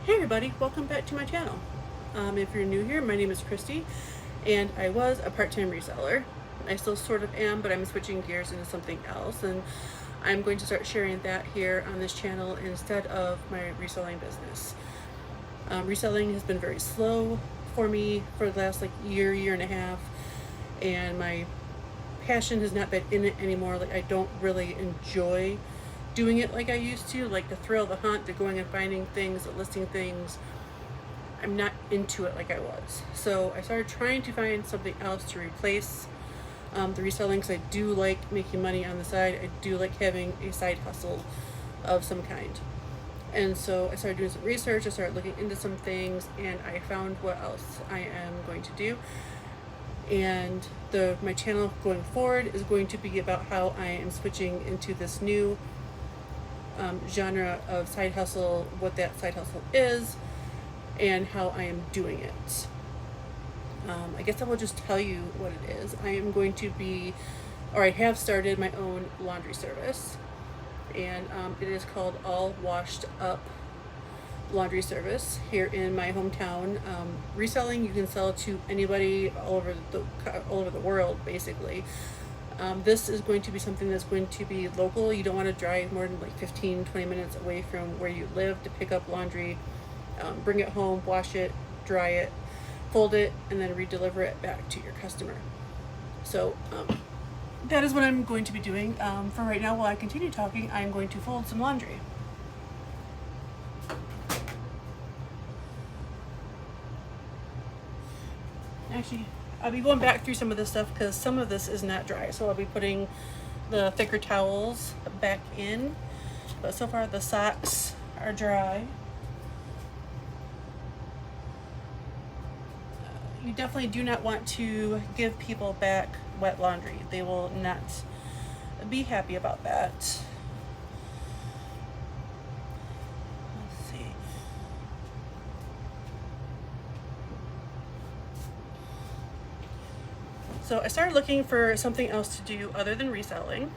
Hey everybody, welcome back to my channel. If you're new here, my name is Christy, and I was a part-time reseller. I still sort of am, but I'm switching gears into something else, and I'm going to start sharing that here on this channel instead of my reselling business. Reselling has been very slow for me for the last year and a half, and my passion has not been in it anymore. Like, I don't really enjoy doing it like I used to, like the thrill, the hunt, the going and finding things, the listing things. I'm not into it like I was. So I started trying to find something else to replace the reselling, because I do like making money on the side. I do like having a side hustle of some kind. And so I started doing some research, I started looking into some things, and I found what else I am going to do. And my channel going forward is going to be about how I am switching into this new genre of side hustle, what that side hustle is, and how I am doing it. I guess I will just tell you what it is. I am going to be, or I have started my own laundry service, and it is called All Washed Up Laundry Service here in my hometown. Reselling, you can sell to anybody all over the world, basically. This is going to be something that's going to be local. You don't want to drive more than 15-20 minutes away from where you live to pick up laundry, bring it home, wash it, dry it, fold it, and then re-deliver it back to your customer. So that is what I'm going to be doing. For right now, while I continue talking, I'm going to fold some laundry. Actually, I'll be going back through some of this stuff because some of this is not dry. So I'll be putting the thicker towels back in. But so far the socks are dry. You definitely do not want to give people back wet laundry. They will not be happy about that. Let's see. So I started looking for something else to do other than reselling.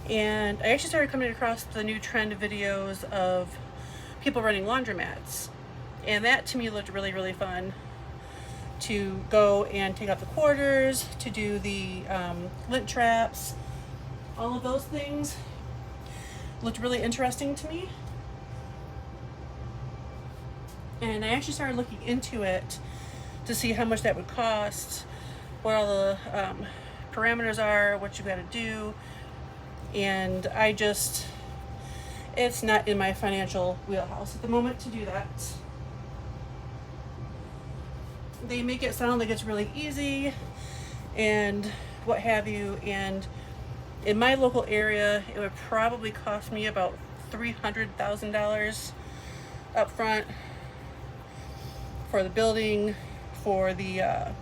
And I actually started coming across the new trend of videos of people running laundromats. And that to me looked really, really fun, to go and take out the quarters, to do the lint traps, all of those things looked really interesting to me. And I actually started looking into it to see how much that would cost, what all the parameters are, what you gotta do. And it's not in my financial wheelhouse at the moment to do that. They make it sound like it's really easy and what have you, and in my local area it would probably cost me about $300,000 up front for the building, for the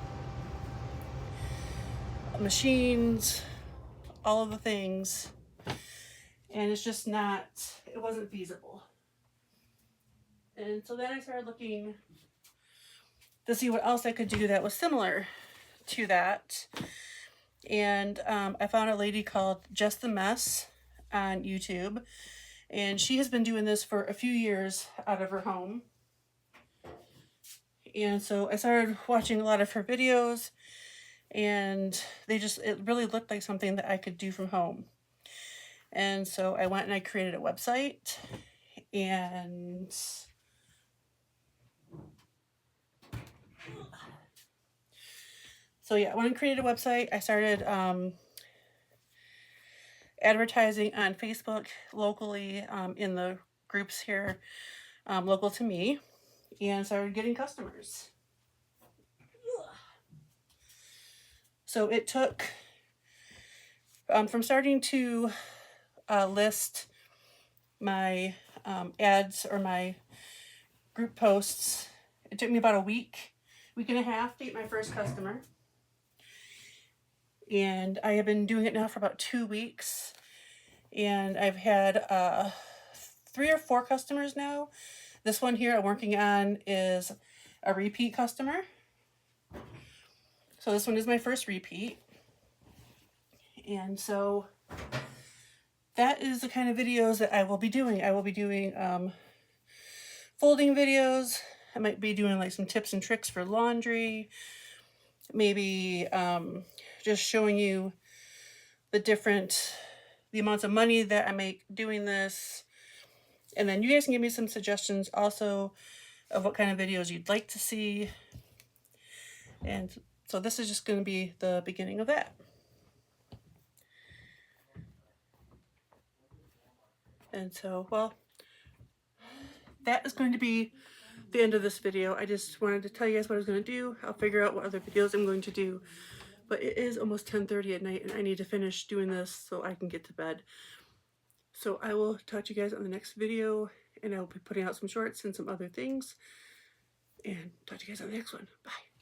machines, all of the things, and it's just not, it wasn't feasible. And so then I started looking to see what else I could do that was similar to that. And I found a lady called Just the Mess on YouTube, and she has been doing this for a few years out of her home. And so I started watching a lot of her videos, and it really looked like something that I could do from home. And so I went and I created a website, and so yeah, when I created a website, I started advertising on Facebook locally, in the groups here local to me, and started getting customers. So it took, from starting to list my ads or my group posts, it took me about a week and a half to get my first customer. And I have been doing it now for about 2 weeks, and I've had 3 or 4 customers now. This one here I'm working on is a repeat customer. So this one is my first repeat. And so that is the kind of videos that I will be doing. I will be doing folding videos. I might be doing like some tips and tricks for laundry. Maybe just showing you the amounts of money that I make doing this. And then you guys can give me some suggestions also of what kind of videos you'd like to see. And so this is just going to be the beginning of that. And so, well, that is going to be the end of this video. I just wanted to tell you guys what I was going to do. I'll figure out what other videos I'm going to do. But it is almost 10:30 at night and I need to finish doing this so I can get to bed. So I will talk to you guys on the next video, and I'll be putting out some shorts and some other things. And talk to you guys on the next one. Bye.